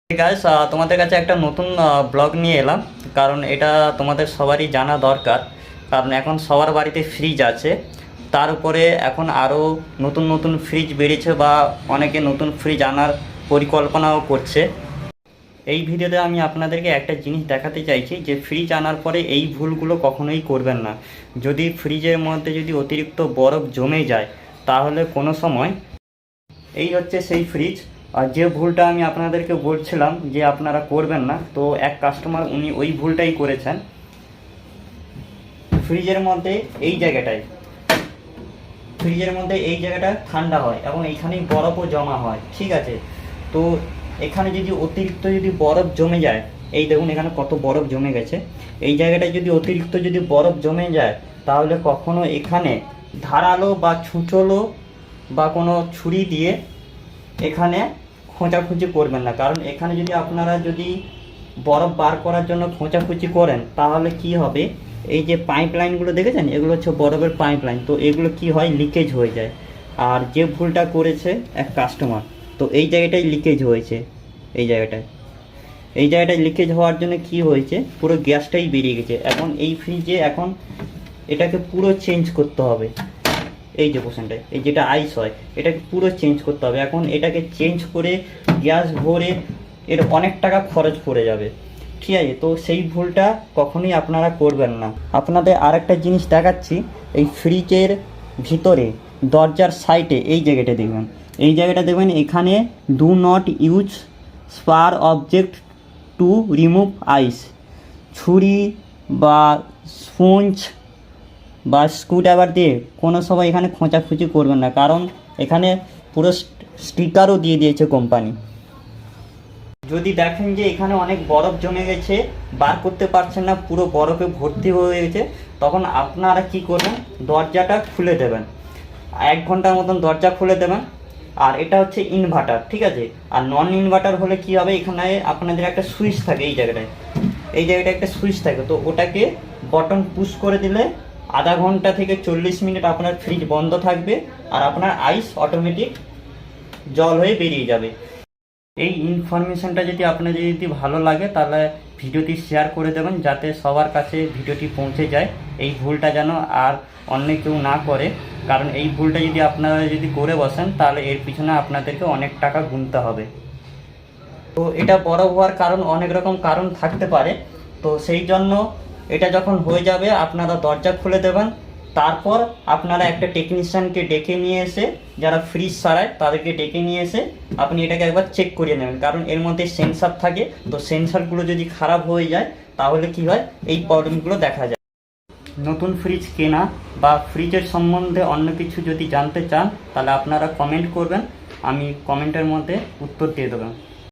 Guys, তোমাদের কাছে একটা নতুন ব্লগ নিয়ে এলাম। কারণ এটা তোমাদের সবারই জানা দরকার। কারণ এখন সবার বাড়িতে ফ্রিজ আছে, তার উপরে এখন আরও নতুন নতুন ফ্রিজ বেরিয়েছে বা অনেকে নতুন ফ্রিজ আনার পরিকল্পনাও করছে। এই ভিডিওতে আমি আপনাদেরকে একটা জিনিস দেখাতে চাইছি যে ফ্রিজ আনার পরে এই ভুলগুলো কখনোই করবেন না। যদি ফ্রিজের মধ্যে যদি অতিরিক্ত বরফ জমে যায় তাহলে কোনো সময় এই হচ্ছে সেই ফ্রিজ। আর যে ভুলটা আমি আপনাদেরকে বলছিলাম যে আপনারা করবেন না, তো এক কাস্টমার উনি ওই ভুলটাই করেছেন। ফ্রিজের মধ্যে এই জায়গাটায় ঠান্ডা হয় এবং এইখানেই বরফও জমা হয়, ঠিক আছে? তো এখানে যদি অতিরিক্ত যদি বরফ জমে যায়, এই দেখুন এখানে কত বরফ জমে গেছে, এই জায়গাটায় যদি অতিরিক্ত যদি বরফ জমে যায় তাহলে কখনো এখানে ধারালো বা ছুঁচলো বা কোনো ছুরি দিয়ে এখানে খোঁচাখুচি করবেন না। কারণ এখানে যদি আপনারা যদি বরফ বার করার জন্য খোঁচাখুচি করেন তাহলে কি হবে, এই যে পাইপ লাইনগুলো দেখেছেন, এগুলো হচ্ছে বরফের পাইপ লাইন, তো এগুলো কি হয়, লিকেজ হয়ে যায়। আর যে ভুলটা করেছে এক কাস্টমার, তো এই জায়গাটায় লিকেজ হয়েছে, এই জায়গাটায় লিকেজ হওয়ার জন্য কি হয়েছে, পুরো গ্যাসটাই বেরিয়ে গেছে। এখন এই ফ্রিজে এখন এটাকে পুরো চেঞ্জ করতে হবে। এই যে পোর্শনটায় এই যেটা আইস হয় এটাকে পুরো চেঞ্জ করতে হবে। এখন এটাকে চেঞ্জ করে গ্যাস ভরে এর অনেক টাকা খরচ পড়ে যাবে, ঠিক আছে? তো সেই ভুলটা কখনোই আপনারা করবেন না। আপনাদের আরেকটা জিনিস দেখাচ্ছি, এই ফ্রিজের ভিতরে দরজার সাইডে এই জায়গাটা দেখবেন এখানে ডু নট ইউজ স্পার অবজেক্ট টু রিমুভ আইস। ছুরি বা স্পঞ্জ বা স্ক্রুড্রাইভার দিয়ে কোনো সময় এখানে খোঁচাখুচি করবেন না, কারণ এখানে পুরো স্টিকারও দিয়ে দিয়েছে কোম্পানি। যদি দেখেন যে এখানে অনেক বরফ জমে গেছে, বার করতে পারছেন না, পুরো বরফে ভর্তি হয়ে গেছে, তখন আপনারা কি করবেন, দরজাটা খুলে দেবেন, 1 ঘন্টার মতন দরজা খুলে দেবেন। আর এটা হচ্ছে ইনভার্টার, ঠিক আছে? আর নন ইনভার্টার হলে কি হবে, এখানে আপনাদের একটা সুইচ থাকে, এই জায়গাটায় একটা সুইচ থাকে, তো ওটাকে বটন পুশ করে দিলে আধা ঘন্টা থেকে 40 মিনিট আপনার ফ্রিজ বন্ধ থাকবে আর আপনার আইস অটোমেটিক জল হয়ে বেরিয়ে যাবে। এই ইনফরমেশনটা যদি আপনাদের যদি ভালো লাগে তাহলে ভিডিওটি শেয়ার করে দেবেন, যাতে সবার কাছে ভিডিওটি পৌঁছে যায়। এই ভুলটা যেন আর অন্য কেউ না করে, কারণ এই ভুলটা যদি আপনারা যদি করে বসেন তাহলে এর পিছনে আপনাদেরকে অনেক টাকা গুনতে হবে। তো এটা বড় হওয়ার কারণ অনেক রকম কারণ থাকতে পারে, তো সেই জন্য এটা যখন হয়ে যাবে আপনারা দরজা খুলে দেবেন। তারপর আপনারা একটা টেকনিশিয়ানকে ডেকে নিয়ে এসে, যারা ফ্রিজ সারায় তাদেরকে ডেকে নিয়ে এসে আপনি এটাকে একবার চেক করিয়ে নেবেন, কারণ এর মধ্যে সেন্সার থাকে, তো সেন্সারগুলো যদি খারাপ হয়ে যায় তাহলে কি হয়, এই প্রবলেমগুলো দেখা যায়। নতুন ফ্রিজ কেনা বা ফ্রিজের সম্বন্ধে অন্য কিছু যদি জানতে চান তাহলে আপনারা কমেন্ট করবেন, আমি কমেন্টের মধ্যে উত্তর দিয়ে দেবেন।